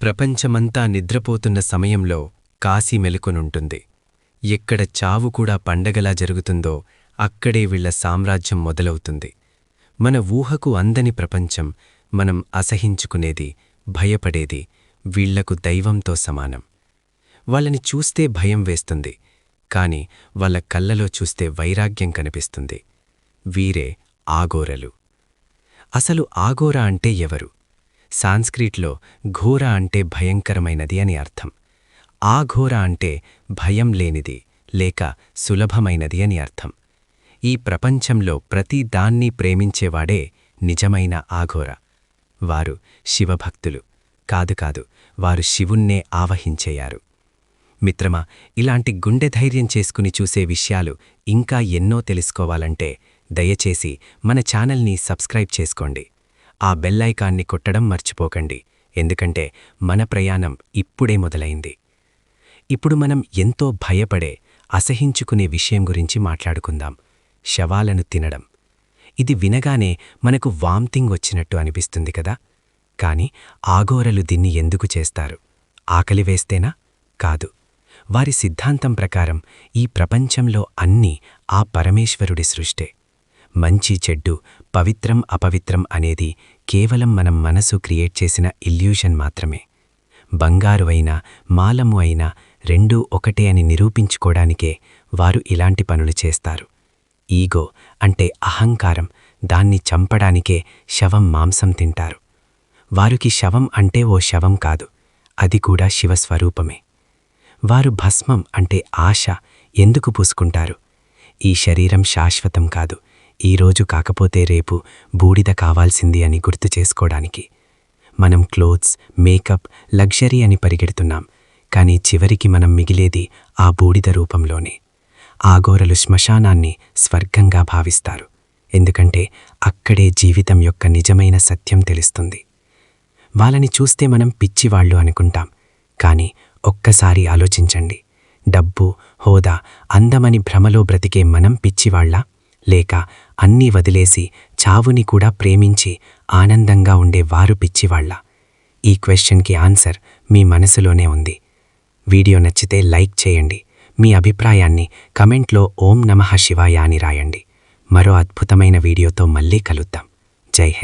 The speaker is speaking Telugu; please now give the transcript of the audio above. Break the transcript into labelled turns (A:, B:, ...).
A: ప్రపంచమంతా నిద్రపోతున్న సమయంలో కాశీ మెలుకొనుంటుంది. ఎక్కడ చావు కూడా పండగలా జరుగుతుందో అక్కడే వీళ్ల సామ్రాజ్యం మొదలవుతుంది. మన ఊహకు అందని ప్రపంచం, మనం అసహించుకునేది, భయపడేది వీళ్లకు దైవంతో సమానం. వాళ్ళని చూస్తే భయం వేస్తుంది, కాని వాళ్ళ కళ్ళలో చూస్తే వైరాగ్యం కనిపిస్తుంది. వీరే ఆఘోరలు. అసలు ఆఘోర అంటే ఎవరు? సాంస్క్రిట్లో ఘోర అంటే భయంకరమైనది అని అర్థం. ఆఘోర అంటే భయం లేనిది లేక సులభమైనది అని అర్థం. ఈ ప్రపంచంలో ప్రతి దాన్ని ప్రేమించేవాడే నిజమైన ఆఘోర. వారు శివభక్తులు కాదు, వారు శివున్నే ఆవహించేయారు. మిత్రమా, ఇలాంటి గుండె ధైర్యం చేసుకుని చూసే విషయాలు ఇంకా ఎన్నో తెలుసుకోవాలంటే దయచేసి మన ఛానల్ని సబ్స్క్రైబ్ చేసుకోండి. ఆ బెల్లైకాన్ని కొట్టడం మర్చిపోకండి, ఎందుకంటే మన ప్రయాణం ఇప్పుడే మొదలైంది. ఇప్పుడు మనం ఎంతో భయపడే, అసహించుకునే విషయం గురించి మాట్లాడుకుందాం: శవాలను తినడం. ఇది వినగానే మనకు వామిటింగ్ వచ్చినట్టు అనిపిస్తుంది కదా. కాని ఆఘోరలు దీన్ని ఎందుకు చేస్తారు? ఆకలి వేస్తేనా? కాదు. వారి సిద్ధాంతం ప్రకారం ఈ ప్రపంచంలో అన్నీ ఆ పరమేశ్వరుడి సృష్టే. మంచి చెడ్డు, పవిత్రం అపవిత్రం అనేది కేవలం మనం మనసు క్రియేట్ చేసిన ఇల్యూషన్ మాత్రమే. బంగారు అయినా మాలము అయినా రెండూ ఒకటే అని నిరూపించుకోడానికే వారు ఇలాంటి పనులు చేస్తారు. ఈగో అంటే అహంకారం, దాన్ని చంపడానికే శవం మాంసం తింటారు. వారికి శవం అంటే ఓ శవం కాదు, అది కూడా శివస్వరూపమే. వారు భస్మం అంటే ఆశ ఎందుకు పూసుకుంటారు? ఈ శరీరం శాశ్వతం కాదు, ఈరోజు కాకపోతే రేపు బూడిద కావాల్సింది అని గుర్తు చేసుకోవడానికి. మనం క్లోత్స్, మేకప్, లగ్జరీ అని పరిగెడుతున్నాం, కానీ చివరికి మనం మిగిలేది ఆ బూడిద రూపంలోనే. ఆఘోరలు శ్మశానాన్ని స్వర్గంగా భావిస్తారు, ఎందుకంటే అక్కడే జీవితం యొక్క నిజమైన సత్యం తెలుస్తుంది. వాళ్ళని చూస్తే మనం పిచ్చివాళ్లు అనుకుంటాం, కానీ ఒక్కసారి ఆలోచించండి. డబ్బు, హోదా, అందమని భ్రమలో బ్రతికే మనం పిచ్చివాళ్లా? లేక అన్నీ వదిలేసి చావుని కూడా ప్రేమించి ఆనందంగా ఉండే వారు పిచ్చివాళ్లా? ఈ క్వశ్చన్కి ఆన్సర్ మీ మనసులోనే ఉంది. వీడియో నచ్చితే లైక్ చేయండి. మీ అభిప్రాయాన్ని కమెంట్లో ఓం నమః శివాయ అని రాయండి. మరో అద్భుతమైన వీడియోతో మళ్ళీ కలుద్దాం. జై హింద్.